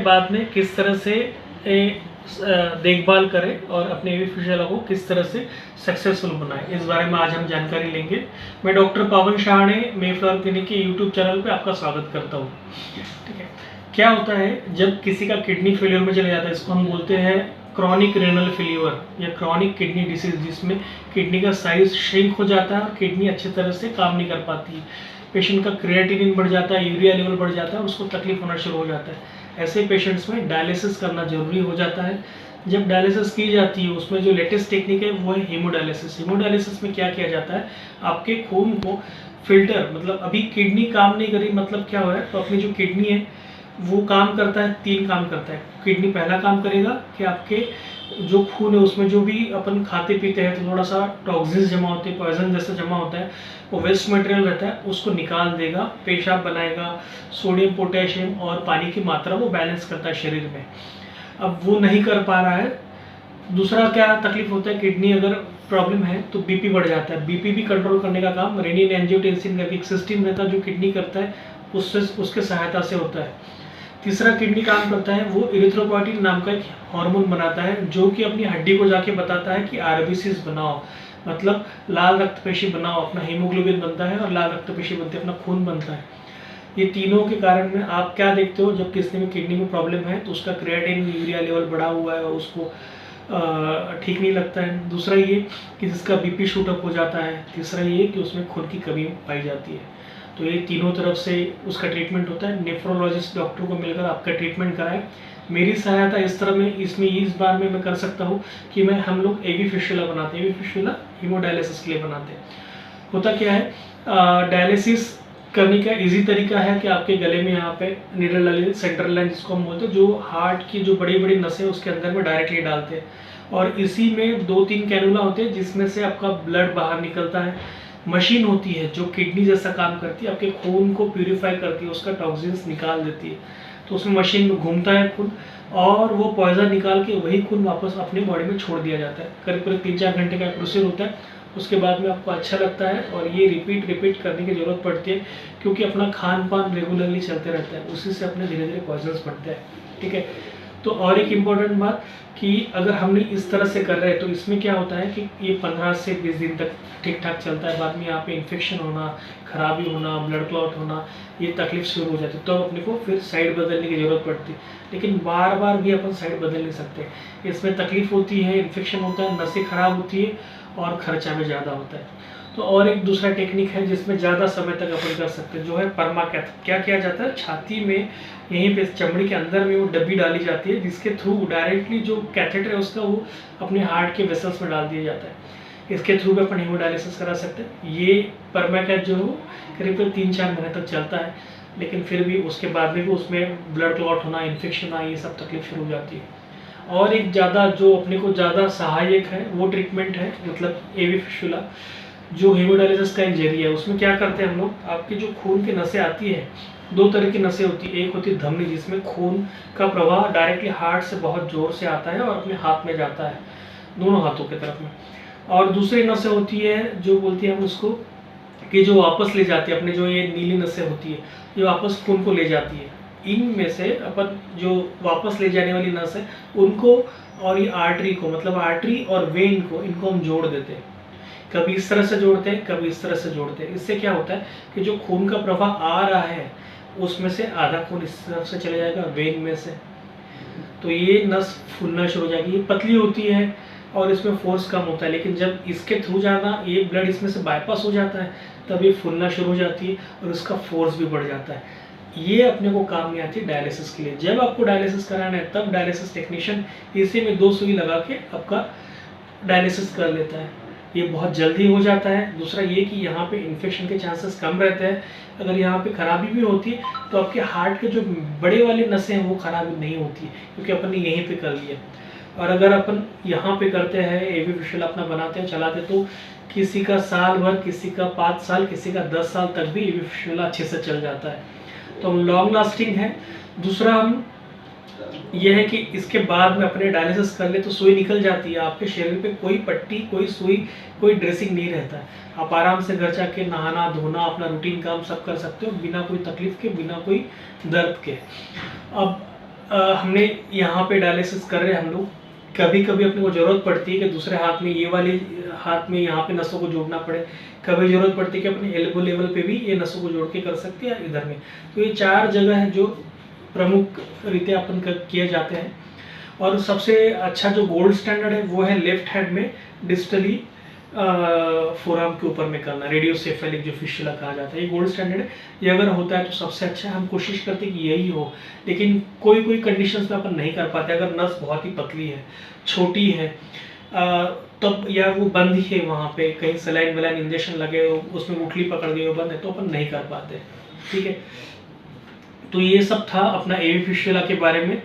बाद में किस तरह से देखभाल करें और अपने एवी फिशर को किस तरह से सक्सेसफुल बनाएं, इस बारे में आज हम जानकारी लेंगे। मैं डॉक्टर पावन शाहणे मेफ्लावर क्लिनिक के यूट्यूब चैनल पे आपका स्वागत करता हूँ। ठीक है, क्या होता है जब किसी का किडनी फेलियर में चले जाता है, इसको हम बोलते हैं क्रॉनिक रेनल फेलियर या क्रॉनिक किडनी डिसीज, जिसमें किडनी का साइज श्रिंक हो जाता है और किडनी अच्छी तरह से काम नहीं कर पाती है। पेशेंट का क्रिएटिनिन बढ़ जाता है, यूरिया लेवल बढ़ जाता है और उसको तकलीफ होना शुरू हो जाता है। ऐसे पेशेंट्स में डायलिसिस करना जरूरी हो जाता है। जब डायलिसिस की जाती है उसमें जो लेटेस्ट टेक्निक है वो है हीमोडायलिसिस। हीमोडायलिसिस में क्या किया जाता है, आपके खून को फिल्टर, मतलब अभी किडनी काम नहीं करी, मतलब क्या हो रहा है, तो अपनी जो किडनी है वो काम करता है, 3 काम करता है। किडनी पहला काम करेगा कि आपके जो खून है उसमें जो भी अपन खाते पीते हैं तो थोड़ा सा टॉक्सिन्स जमा होते हैं, पॉइजन जैसा जमा होता है, वो वेस्ट मटेरियल रहता है, उसको निकाल देगा, पेशाब बनाएगा, सोडियम पोटेशियम और पानी की मात्रा वो बैलेंस करता है शरीर में। अब वो नहीं कर पा रहा है। दूसरा क्या तकलीफ होता है, किडनी अगर प्रॉब्लम है तो बीपी बढ़ जाता है। बीपी भी कंट्रोल करने का काम रेनिन एंजियोटेंसिन करके एक सिस्टम रहता है जो किडनी करता है, उसके सहायता से होता है। तीसरा किडनी काम करता है, वो इरिथ्रोपोइटिन नाम का एक हार्मोन बनाता है जो कि अपनी हड्डी को जाके बताता है कि आरबीसीज बनाओ, मतलब लाल रक्त पेशी बनाओ, अपना हीमोग्लोबिन बनता है और लाल रक्त पेशी बनती है, अपना खून बनता है। ये तीनों के कारण में आप क्या देखते हो, जब किसी में किडनी में प्रॉब्लम है तो उसका क्रिएटिनिन यूरिया लेवल बढ़ा हुआ है और उसको ठीक नहीं लगता है। दूसरा ये कि जिसका बीपी शूटअप हो जाता है। तीसरा ये कि उसमें खून की कमी पाई जाती है। तो ये तीनों तरफ से उसका ट्रीटमेंट होता है। नेफ्रोलॉजिस्ट डॉक्टर को मिलकर आपका ट्रीटमेंट कराएं। मेरी सहायता इस तरह में इस बार में मैं कर सकता हूँ कि हम लोग एवी फिशुला बनाते हैं। एवी फिशुला हीमोडायलिसिस के लिए बनाते हैं। होता क्या है, डायलिसिस करने का इजी तरीका है कि आपके गले में यहाँ पे नीडल डालिए, सेंट्रल लाइन जिसको हम बोलते हैं, जो हार्ट की जो बड़ी बड़ी नसें उसके अंदर में डायरेक्टली डालते हैं और इसी में 2-3 कैनुला होते हैं जिसमें से आपका ब्लड बाहर निकलता है। मशीन होती है जो किडनी जैसा काम करती है, आपके खून को प्यूरिफाई करती है, उसका टॉक्सिन्स निकाल देती है। तो उसमें मशीन में घूमता है खून और वो पॉइजन निकाल के वही खून वापस अपनी बॉडी में छोड़ दिया जाता है। करीब करीब 3-4 घंटे का प्रोसेस होता है। उसके बाद में आपको अच्छा लगता है और ये रिपीट करने की ज़रूरत पड़ती है क्योंकि अपना खान पान रेगुलरली चलते रहता है, उसी से अपने धीरे धीरे पॉइजन्स बढ़ते हैं। ठीक है, तो और एक इम्पॉर्टेंट बात कि अगर हमने इस तरह से कर रहे हैं तो इसमें क्या होता है कि ये 15 से 20 दिन तक ठीक ठाक चलता है। बाद में यहाँ पे इन्फेक्शन होना, खराबी होना, ब्लड क्लॉट होना, ये तकलीफ शुरू हो जाती है। तो अपने को फिर साइड बदलने की ज़रूरत पड़ती है। लेकिन बार बार भी अपन साइड बदल नहीं सकते, इसमें तकलीफ होती है, इन्फेक्शन होता है, नसें खराब होती है और खर्चा भी ज़्यादा होता है। तो और एक दूसरा टेक्निक है जिसमें ज़्यादा समय तक अपन कर सकते हैं, जो है परमाकैथ। क्या किया जाता है, छाती में यहीं पे चमड़ी के अंदर में वो डब्बी डाली जाती है जिसके थ्रू डायरेक्टली जो कैथेटर है उसका वो अपने हार्ट के वेसल्स में डाल दिया जाता है। इसके थ्रू भी अपन हीमोडायलिसिस करा सकते हैं। ये परमाकैथ जो है करीब 3-4 महीने तक चलता है, लेकिन फिर भी उसके बाद में भी उसमें ब्लड क्लॉट होना, इन्फेक्शन आना, ये सब तकलीफ शुरू हो जाती है। और एक ज़्यादा जो अपने को ज़्यादा सहायक है वो ट्रीटमेंट है, मतलब एवी फिशुला जो हीमोडायलिसिस का एक जरिया है। उसमें क्या करते हैं हम लोग, आपकी जो खून की नसें आती है, 2 तरह की नसें होती है। एक होती है धमनी जिसमें खून का प्रवाह डायरेक्टली हार्ट से बहुत जोर से आता है और अपने हाथ में जाता है, दोनों हाथों की तरफ में। और दूसरी नसें होती है जो बोलती है हम उसको कि जो वापस ले जाती है, अपने जो ये नीली नसें होती है ये वापस खून को ले जाती है। इनमें से अपन जो वापस ले जाने वाली नस है उनको और ये आर्टरी को, मतलब आर्टरी और वेन को, इनको हम जोड़ देते हैं। कभी इस तरह से जोड़ते हैं, कभी इस तरह से जोड़ते हैं। इससे क्या होता है कि जो खून का प्रवाह आ रहा है उसमें से आधा खून इस तरफ से चले जाएगा वेन में से, तो ये नस फूलना शुरू हो जाएगी। ये पतली होती है और इसमें फोर्स कम होता है, लेकिन जब इसके थ्रू जाना ये ब्लड इसमें से बाईपास हो जाता है तब ये फूलना शुरू हो जाती है और उसका फोर्स भी बढ़ जाता है। ये अपने को काम नहीं आती डायलिसिस के लिए। जब आपको डायलिसिस कराना है तब डायलिसिस टेक्नीशियन इसी में 2 सुई लगा के आपका डायलिसिस कर लेता है। ये बहुत जल्दी हो जाता है। दूसरा ये कि यहाँ पे इन्फेक्शन के चांसेस कम रहते हैं। अगर यहाँ पे खराबी भी होती है तो आपके हार्ट के जो बड़े वाले नसें हैं वो खराबी नहीं होती क्योंकि अपन ने यहीं पे कर लिया। और अगर अपन यहाँ पे करते हैं, एवी फिशुला अपना बनाते हैं, चलाते, तो किसी का साल भर, किसी का 5 साल, किसी का 10 साल तक भी एवी फिशुला अच्छे से चल जाता है। तो हम लॉन्ग लास्टिंग है। दूसरा हम यह है कि इसके बाद में अपने डायलिसिस कर ले तो सुई निकल जाती है, आपके शरीर पे कोई पट्टी, कोई सुई, कोई ड्रेसिंग नहीं रहता है। आप आराम से घर जाके नहाना धोना, अपना रूटीन काम सब कर सकते हो बिना कोई तकलीफ के, बिना कोई दर्द के। अब हमने यहाँ पे डायलिसिस कर रहे हैं हम लोग। कभी कभी अपने को ज़रूरत पड़ती है कि दूसरे हाथ में, ये वाले हाथ में यहाँ पे नसों को जोड़ना पड़े। कभी ज़रूरत पड़ती है कि अपने एल्बो लेवल पे भी ये नसों को जोड़ के कर सकते हैं, इधर में। तो ये 4 जगह है जो प्रमुख रीते अपन किए जाते हैं। और सबसे अच्छा जो गोल्ड स्टैंडर्ड है वो है लेफ्ट हैंड में डिस्टली फोरआर्म के ऊपर में करना, रेडियोसेफेलिक जो फिस्टुला कहा जाता है। ये गोल्ड स्टैंडर्ड है, ये अगर होता है तो सबसे अच्छा है। हम कोशिश करते हैं कि यही हो, लेकिन कोई कोई कंडीशंस में अपन नहीं कर पाते। अगर नस बहुत ही पतली है, छोटी है, तब या वो बंद ही है, वहाँ पे कहीं सलाइन वलाइन इंजेक्शन लगे हो, उसमें उठली पकड़ गई हो, बंद है, तो अपन नहीं कर पाते। ठीक है, तो ये सब था अपना एवी फिस्टुला के बारे में।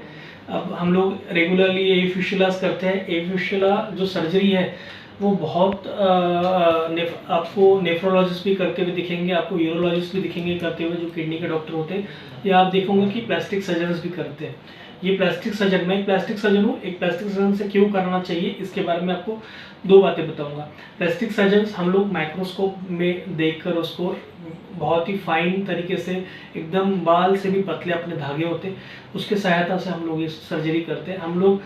अब हम लोग रेगुलरली एवी फिस्टुलास करते हैं। एवी फिस्टुला जो सर्जरी है वो बहुत आपको नेफ्रोलॉजिस्ट भी करते हुए दिखेंगे, आपको यूरोलॉजिस्ट भी दिखेंगे करते हुए, जो किडनी के डॉक्टर होते हैं, या आप देखोगे कि प्लास्टिक सर्जन्स भी करते हैं। ये प्लास्टिक सर्जन, मैं एक प्लास्टिक सर्जन हूँ, एक प्लास्टिक सर्जन से क्यों करना चाहिए इसके बारे में आपको 2 बातें बताऊंगा। प्लास्टिक सर्जन्स हम लोग माइक्रोस्कोप में देखकर उसको बहुत ही फाइन तरीके से, एकदम बाल से भी पतले अपने धागे होते हैं, उसके सहायता से हम लोग ये सर्जरी करते हैं। हम लोग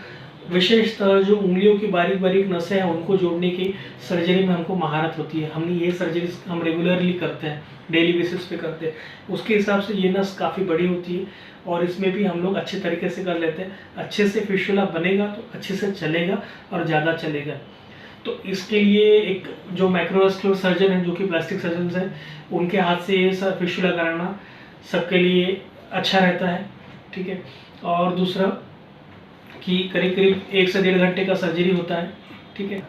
विशेषतः जो उंगलियों की बारीक बारीक नसें हैं उनको जोड़ने की सर्जरी में हमको महारत होती है। हमने ये सर्जरी हम रेगुलरली करते हैं, डेली बेसिस पे करते हैं। उसके हिसाब से ये नस काफ़ी बड़ी होती है और इसमें भी हम लोग अच्छे तरीके से कर लेते हैं। अच्छे से फिस्टुला बनेगा तो अच्छे से चलेगा और ज़्यादा चलेगा। तो इसके लिए एक जो माइक्रोवास्कुलर सर्जन है, जो कि प्लास्टिक सर्जन है, उनके हाथ से ये फिस्टुला कराना सबके लिए अच्छा रहता है। ठीक है, और दूसरा कि करीब करीब 1 से 1.5 घंटे का सर्जरी होता है। ठीक है,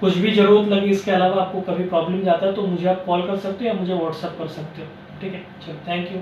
कुछ भी ज़रूरत लगी इसके अलावा, आपको कभी प्रॉब्लम जाता है तो मुझे आप कॉल कर सकते हो या मुझे व्हाट्सअप कर सकते हो। ठीक है, चलो, थैंक यू।